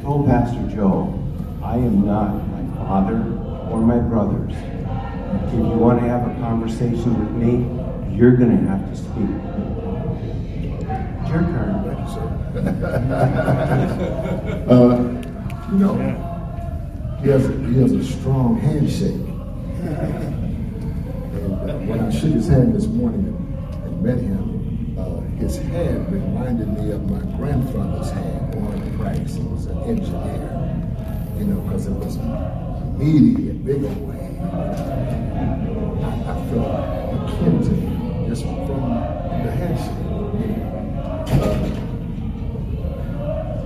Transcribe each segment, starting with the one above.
told Pastor Joe, I am not my father or my brothers. If you want to have a conversation with me, you're going to have to speak. It's your turn. Thank you, sir. He has a strong handshake. And when I shook his hand this morning and met him, his hand reminded me of my grandfather's hand, Warren Price. He was an engineer, because it was meaty and big away. I felt akin to him just from the handshake.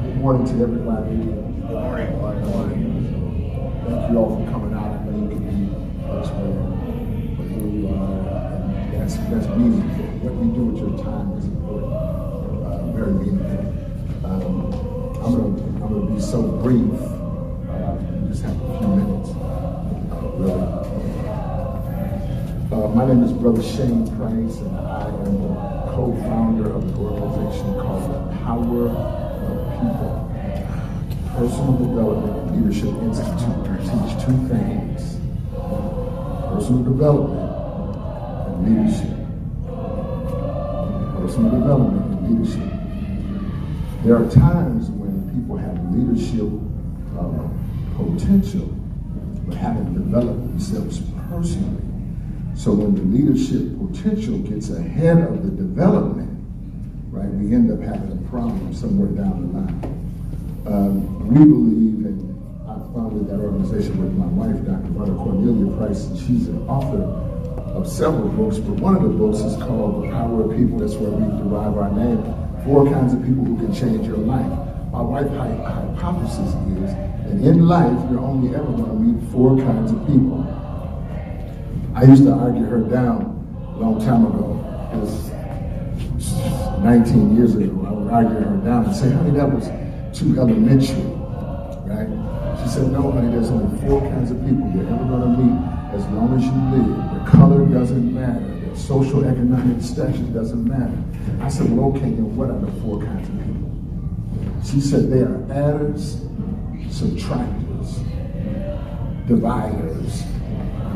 Good morning to everybody. Good morning. Thank you all for coming out. I know you can be elsewhere, but here you are, and that's meaningful. What you do with your time is important, very meaningful. I'm gonna be so brief. Just have a few minutes, really. My name is Brother Shane Price, and I am the co-founder of the organization called the Power of People Personal Development and Leadership Institute. We teach two things: personal development and leadership. Personal development and leadership. There are times when people have leadership potential, but haven't developed themselves personally. So when the leadership potential gets ahead of the development, right, we end up having a problem somewhere down the line. We believe, and I founded that organization with my wife, Dr. Cornelia Price, and she's an author of several books, but one of the books is called The Power of People. That's where we derive our name. 4 kinds of people who can change your life. My wife's hypothesis is that in life, you're only ever going to meet 4 kinds of people. I used to argue her down a long time ago. It was 19 years ago. I would argue her down and say, honey, that was too elementary, right? She said, no, honey, there's only 4 kinds of people you're ever going to meet as long as you live. The color doesn't matter. The social economic status doesn't matter. I said, well, okay, then what are the 4 kinds of people? She said, they are adders, subtractors, dividers,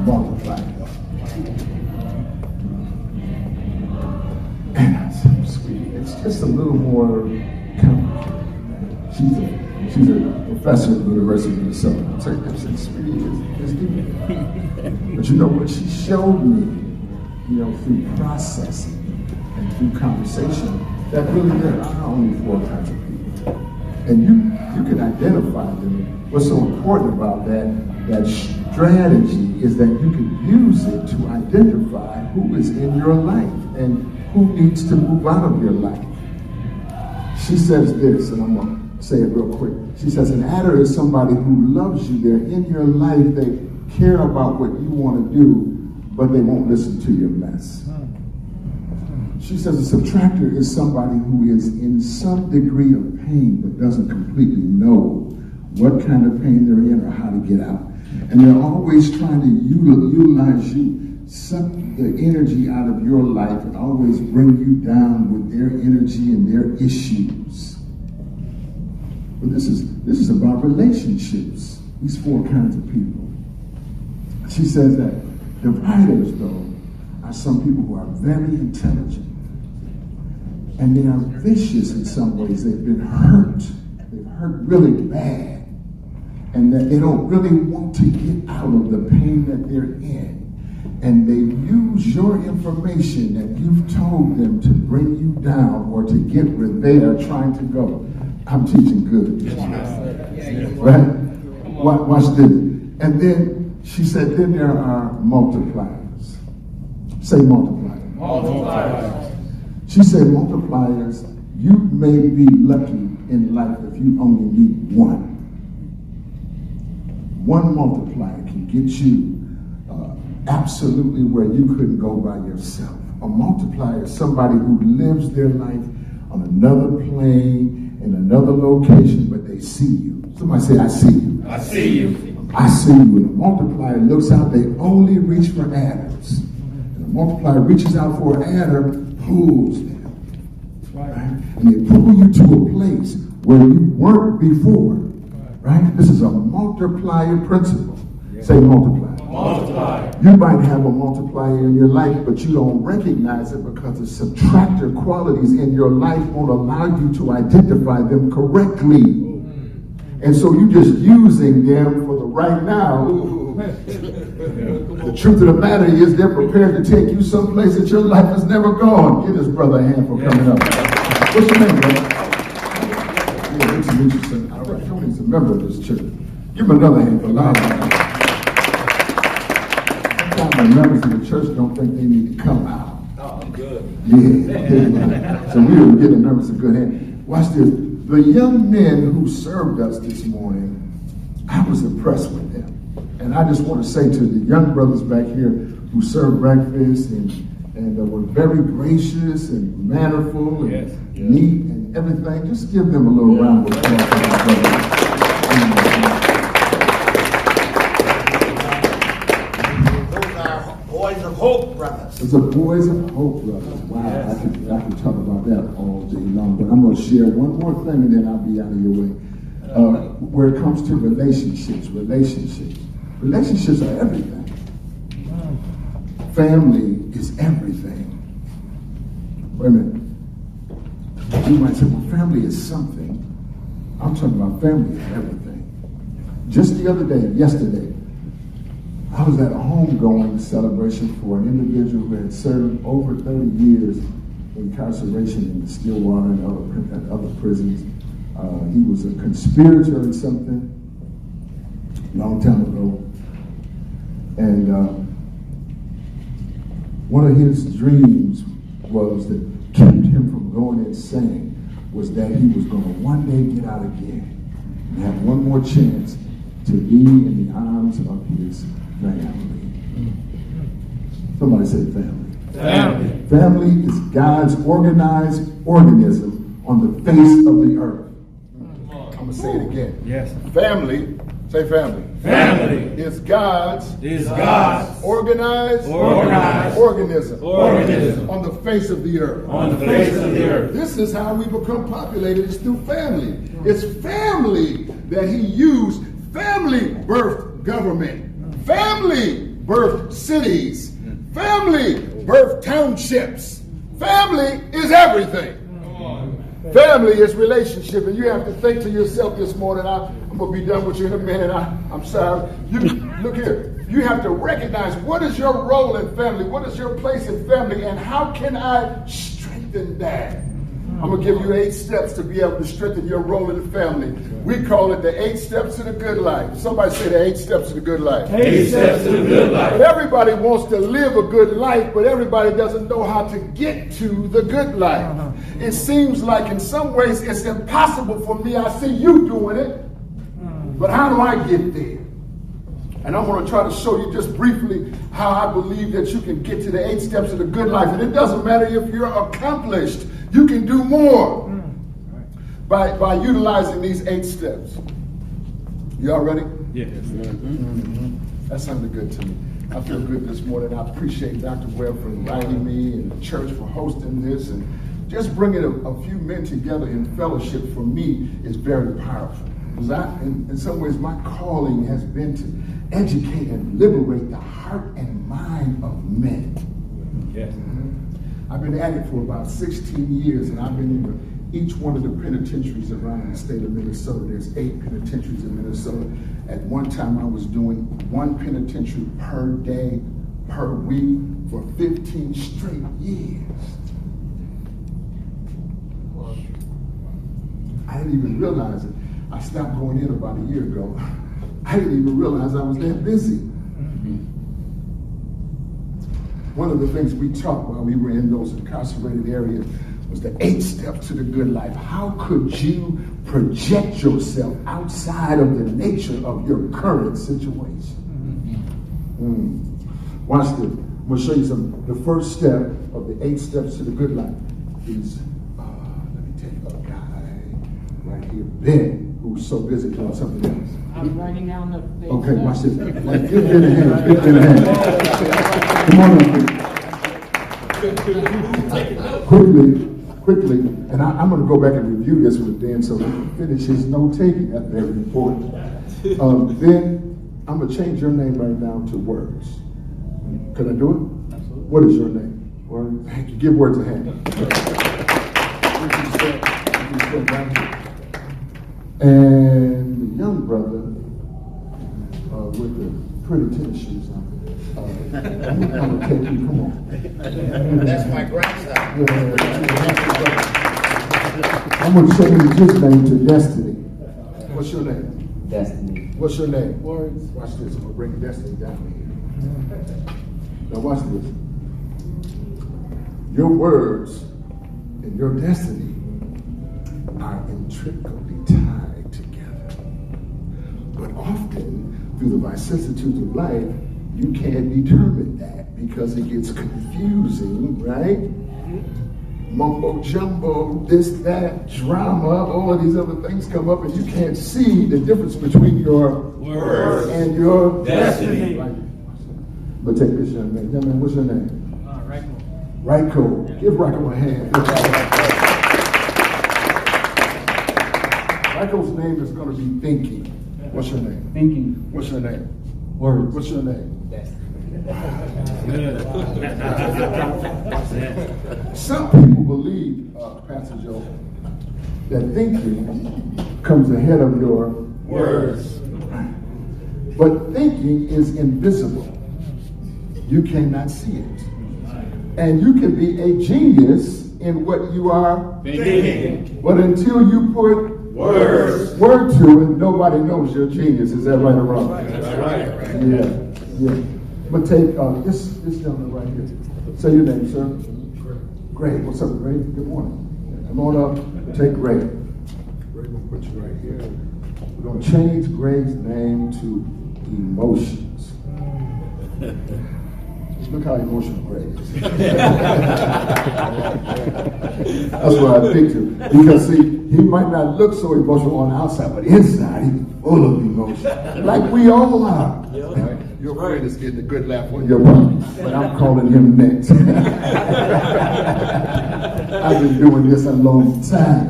multipliers. And I said, sweetie, it's just a little more complicated. She's a professor at the University of Minnesota. I said, sweetie, it's deeper. But you know what she showed me, through processing and through conversation, that really there are only 4 kinds of people. And you can identify them. What's so important about that strategy is that you can use it to identify who is in your life and who needs to move out of your life. She says this, and I'm going to say it real quick. She says, an adder is somebody who loves you. They're in your life. They care about what you want to do, but they won't listen to your mess. She says a subtractor is somebody who is in some degree of pain, but doesn't completely know what kind of pain they're in or how to get out. And they're always trying to utilize you, suck the energy out of your life, and always bring you down with their energy and their issues. But this is about relationships, these 4 kinds of people. She says that dividers, though, are some people who are very intelligent. And they are vicious in some ways. They've been hurt. They've hurt really bad. And that they don't really want to get out of the pain that they're in. And they use your information that you've told them to bring you down or to get where they are trying to go. I'm teaching good. Right? Watch this. And then she said, then there are multipliers. Say multipliers. Multipliers. She said multipliers, you may be lucky in life if you only need one. One multiplier can get you absolutely where you couldn't go by yourself. A multiplier is somebody who lives their life on another plane, in another location, but they see you. Somebody say, I see you. I see you. I see you. And a multiplier looks out, they only reach for adders. And a multiplier reaches out for an adder, pulls them. Right? And they pull you to a place where you weren't before. right? This is a multiplier principle. Say multiply. Multiply. You might have a multiplier in your life, but you don't recognize it because the subtractor qualities in your life won't allow you to identify them correctly. And so you're just using them for the right now. The truth of the matter is they're prepared to take you someplace that your life has never gone. Give this brother a hand for coming up. What's your name, brother? Yeah, good to meet you, sir. All right, Tony's a member of this church. Give him another hand for allowing him. Sometimes the members of the church don't think they need to come out. Oh, good. Yeah. So we will give the members a good hand. Watch this. The young men who served us this morning, I was impressed with them. And I just want to say to the young brothers back here who served breakfast and were very gracious and mannerful and neat and everything, just give them a little round of applause for their brothers. Those are boys of hope, brothers. It's the boys of hope, brothers. Wow, I can talk about that all day long, but I'm going to share one more thing and then I'll be out of your way. Where it comes to relationships are everything. Family is everything. Wait a minute. You might say, well, family is something. I'm talking about family is everything. Just the other day, yesterday, I was at a homegoing celebration for an individual who had served over 30 years incarceration in the Stillwater and other prisons. He was a conspirator in something a long time ago. And one of his dreams was that kept him from going insane was that he was going to one day get out again and have one more chance to be in the arms of his family. Somebody say family. Family. Family is God's organized organism on the face of the earth. I'm going to say it again. Yes. Family, say family. Family Is God's organized organism on the face of the earth. on the face of the earth. This is how we become populated, is through family. It's family that he used. Family birthed government. Family birthed cities. Family birthed townships. Family is everything. Family is relationship, and you have to think to yourself this morning, I'm going to be done with you in a minute, I'm sorry. Look here, you have to recognize what is your role in family, what is your place in family, and how can I strengthen that? I'm going to give you 8 steps to be able to strengthen your role in the family. We call it the 8 steps to the good life. Somebody say the 8 steps to the good life. 8 steps to the good life. But everybody wants to live a good life, but everybody doesn't know how to get to the good life. It seems like in some ways it's impossible for me. I see you doing it, but how do I get there? And I'm going to try to show you just briefly how I believe that you can get to the 8 steps of the good life. And it doesn't matter if you're accomplished. You can do more by utilizing these 8 steps. Y'all ready? Yes. That sounded good to me. I feel good this morning. I appreciate Dr. Webb for inviting me and the church for hosting this. And just bringing a few men together in fellowship for me is very powerful. Because in some ways, my calling has been to educate and liberate the heart and mind of men. Yes. I've been at it for about 16 years, and I've been in each one of the penitentiaries around the state of Minnesota. There's 8 penitentiaries in Minnesota. At one time, I was doing 1 penitentiary per day, per week, for 15 straight years. I didn't even realize it. I stopped going in about a year ago. I didn't even realize I was that busy. One of the things we taught while we were in those incarcerated areas was the 8 steps to the good life. How could you project yourself outside of the nature of your current situation? Watch this. I'm going to show you some. The first step of the 8 steps to the good life is, let me take a guy right here, Ben, who's so busy doing something else. I'm writing down the thing. Okay, watch this. Give Ben a hand. Give Ben a hand. Come on up here. Quickly, quickly, and I'm going to go back and review this with Dan so he can finish his note taking. That's very important. Then I'm going to change your name right now to Words. Can I do it? Absolutely. What is your name? Words. Thank you. Give Words a hand. And the young brother with the pretty tennis shoes on. I'm gonna take you. Come on. That's my grandson. I'm gonna change his name to Destiny. What's your name? Destiny. What's your name? Words. Watch this. I'm gonna bring Destiny down here. Now watch this. Your words and your destiny are intricately tied together. But often, through the vicissitudes of life, you can't determine that because it gets confusing, right? Mumbo jumbo, this, that, drama, all of these other things come up and you can't see the difference between your Words and your destiny. Right. But take this young man. Young man, what's your name? Ryko. Give Ryko a hand. Ryko's name is going to be Thinking. What's your name? Thinking. What's your name? Words. What's your name? Some people believe, Pastor Joe, that thinking comes ahead of your Words. But thinking is invisible. You cannot see it. And you can be a genius in what you are Thinking. but until you put Words. word to it, nobody knows you're a genius. Is that right or wrong? That's right. Yeah. But take this gentleman right here. Say your name, sir. Greg. What's up, Greg? Good morning. Come on up. Take Greg. Greg, we'll put you right here. We're going to change Greg's name to Emotions. Look how emotional Greg is. That's what I picked him. Because see, he might not look so emotional on the outside, but inside he's full of emotion. Like we all are. Your friend is getting a good laugh on your butt, but I'm calling him next. I've been doing this a long time.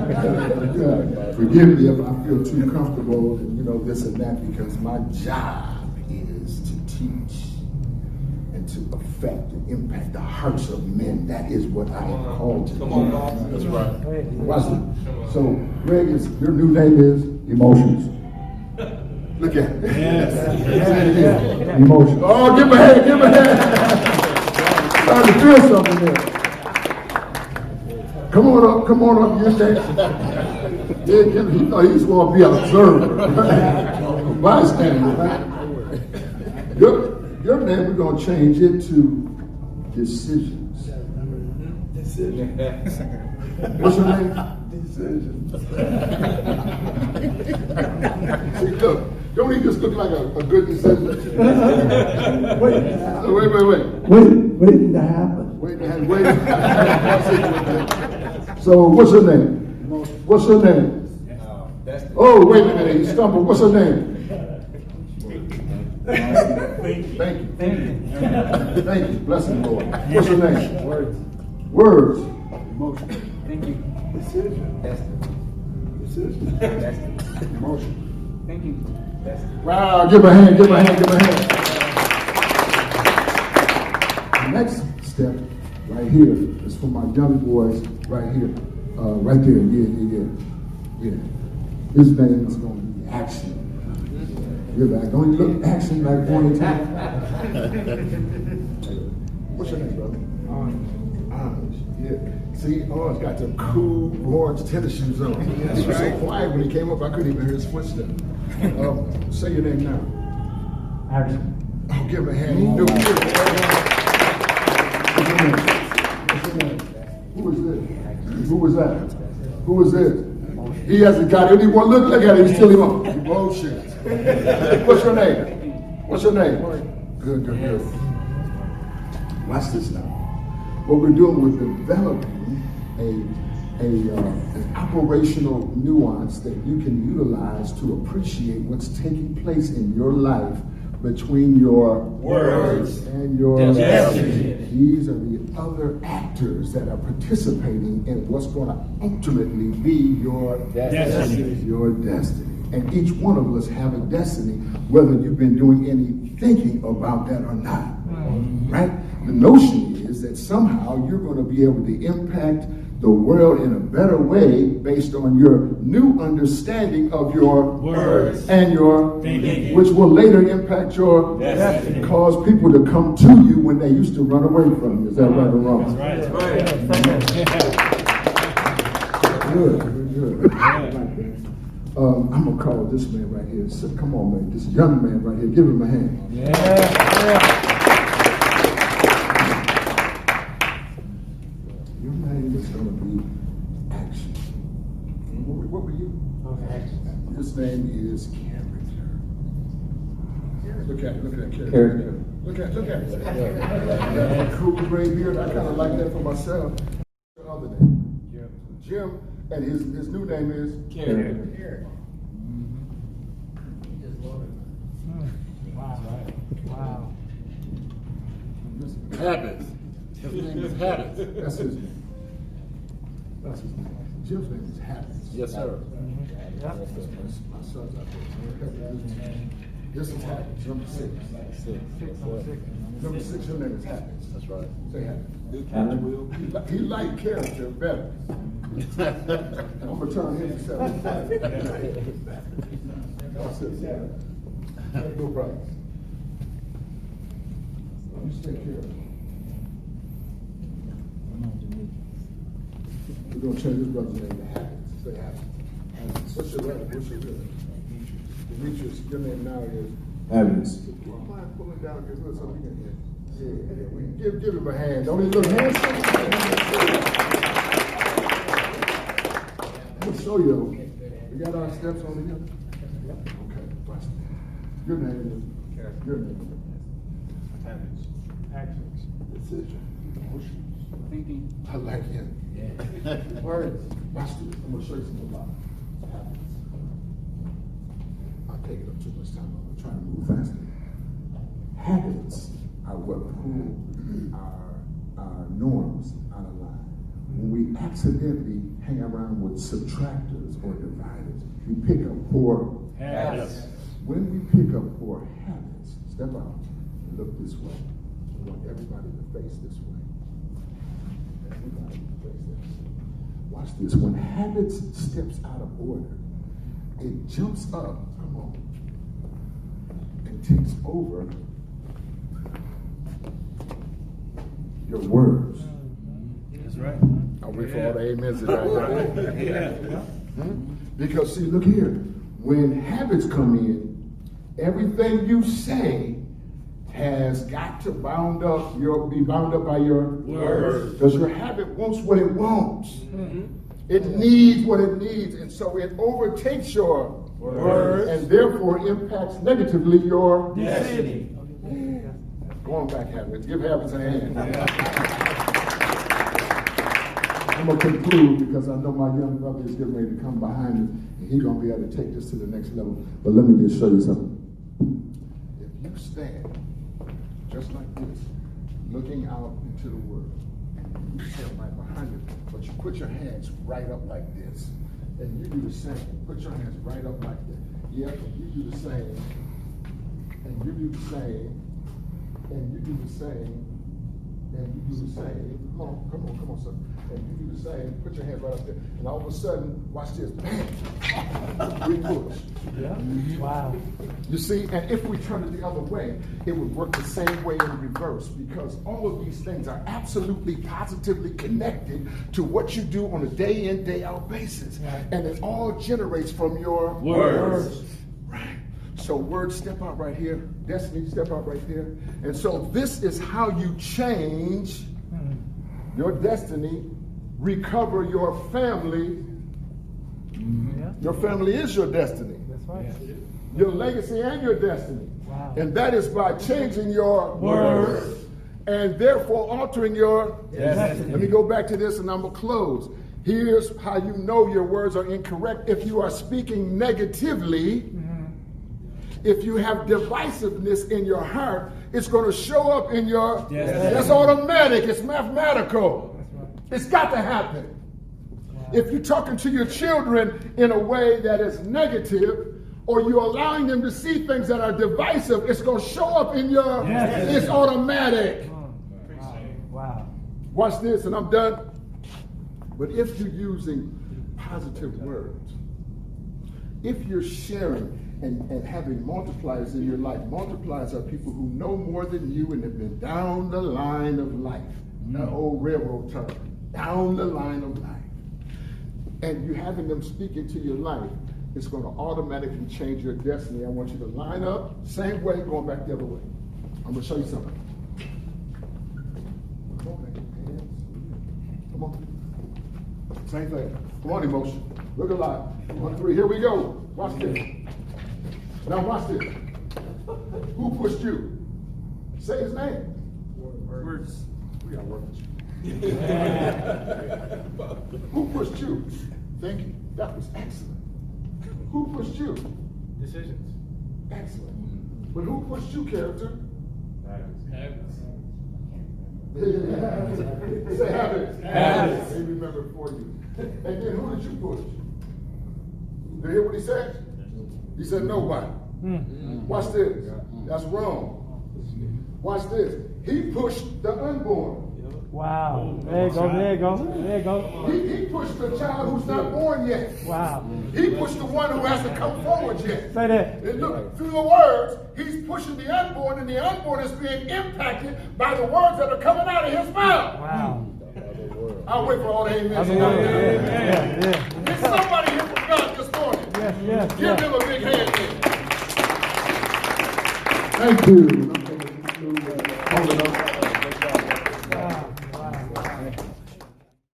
Forgive me if I feel too comfortable and this and that, because my job is to teach and to affect and impact the hearts of men. That is what I am called to do. Come on, Bob. That's right. Watch it. So, Greg, your new name is Emotions. Look at it. Yes. Emotions. Oh, give him a hand, give him a hand. Starting to feel something there. Come on up, you next. Yeah, he thought he was going to be an observer. A bystander, right? Your name, we're going to change it to Decisions. What's your name? Decisions. See, look, don't he just look like a good decision? Wait. Waiting to happen. Wait. So, what's your name? What's your name? Oh, wait a minute, he stumbled. What's your name? Thank you. Thank you. Bless him, Lord. What's your name? Words. Emotion. Thinking. Decision. Emotion. Thinking. Wow, give a hand. The next step right here is for my young boys right here. Right there. Yeah. His name is going to be Action. You're like, don't you look action like one time? What's your name, brother? Orange. Yeah. See, Orange got them cool orange tennis shoes on. He was so quiet when he came up, I couldn't even hear his footsteps. Say your name now. Action. Oh, give him a hand. He knew it. What's your name? Who is this? Who was that? Who is this? He hasn't got anyone. Look at him. He's still emotions. What's your name? Good. Watch this now. What we're doing, we're developing an operational nuance that you can utilize to appreciate what's taking place in your life between your Words and your Destiny. These are the other actors that are participating in what's going to ultimately be your Destiny. Your destiny. And each one of us have a destiny, whether you've been doing any thinking about that or not. Right? The notion is that somehow you're going to be able to impact the world in a better way based on your new understanding of your Words and your Thinking. which will later impact your Destiny. cause people to come to you when they used to run away from you. Is that right or wrong? That's right. Good. I like that. I'm gonna call this man right here. So, come on, man. This young man right here. Give him a hand. Your name is gonna be Action. What were you? His name is Character. Look at that character. Look at it. That cool gray beard. I kind of like that for myself. The other name, Jim, and his new name is Character. Wow. Habits. His name is Habits. That's his name. That's his name. Jim's name is Habits. Yes, sir. My son's out there. This is Habits, number 6. Number 6, your name is Habits. That's right. Say Habits. Will. He liked character better. I'm gonna turn him to 7. That's it. No problem. You stay care. We're gonna change this brother's name to Habits. Say Habits. What's your name? Demetrius, your name now is Habits. Mind pulling down your hood so we can hear. Yeah. Give him a hand. Don't even look handsome. I'm gonna show you. We got our steps on together. Okay. Watch this. Your name is. Your name is. Habits. Actions. Decision. Emotions. Thinking. I like him. Words. Watch this. I'm gonna show you something about habits. I'm taking up too much time. I'm trying to move faster. Habits are what pull our norms out of line. When we accidentally hang around with subtractors or dividers, we pick up poor Habits. When we pick up poor habits, step out and look this way. I want everybody to face this way. Everybody to face this. Watch this. When habits steps out of order, it jumps up, come on, and takes over your words. That's right. I'll wait for all the amens tonight. Yeah. Because see, look here. When habits come in, everything you say has got to be bound up by your Words. Because your habit wants what it wants. It needs what it needs. And so it overtakes your Words. and therefore impacts negatively your Destiny. Going back habits. Give habits a hand. I'm going to conclude because I know my young brother is getting ready to come behind me and he's going to be able to take this to the next level. But let me just show you something. If you stand just like this, looking out into the world, and you stand right behind it, but you put your hands right up like this, and you do the same. Put your hands right up like that. Yep, and you do the same, and you do the same, and you do the same, and you do the same. Come on, son. And you do the same. Put your hands right up there. And all of a sudden, watch this. Bam! We push. Yeah. Wow. You see, and if we turn it the other way, it would work the same way in reverse because all of these things are absolutely positively connected to what you do on a day in, day out basis. Right. And it all generates from your Words. Right. So words step out right here. Destiny step out right there. And so this is how you change your destiny, recover your family. Yeah. Your family is your destiny. That's right. Your legacy and your destiny. Wow. And that is by changing your Words. and therefore altering your Destiny. Let me go back to this and I'm going to close. Here's how you know your words are incorrect. If you are speaking negatively, If you have divisiveness in your heart, it's going to show up in your, that's automatic, it's mathematical. It's got to happen. If you're talking to your children in a way that is negative, or you're allowing them to see things that are divisive, it's going to show up in your, it's automatic. Wow. Watch this, and I'm done. But if you're using positive words, if you're sharing and having multipliers in your life, multipliers are people who know more than you and have been down the line of life. An old railroad term, down the line of life. And you having them speak into your life, it's going to automatically change your destiny. I want you to line up, same way, going back the other way. I'm going to show you something. Come on, man. Come on. Same thing. Come on, emotion. Look alive. 1, 3, here we go. Watch this. Now watch this. Who pushed you? Say his name. Words. We got work with you. Who pushed you? Thank you. That was excellent. Who pushed you? Decisions. Excellent. But who pushed you, character? Habits. Say habits. Habits. He remembered for you. And then who did you push? Did you hear what he said? He said nobody. Watch this. That's wrong. Watch this. He pushed the unborn. Wow. There you go, there you go, there you go. He pushed the child who's not born yet. Wow. He pushed the one who hasn't come forward yet. Say that. And look, through the words, he's pushing the unborn, and the unborn is being impacted by the words that are coming out of his mouth. Wow. I'll wait for all the amens. Yeah. There's somebody here from God this morning. Yes. Give him a big hand. Thank you.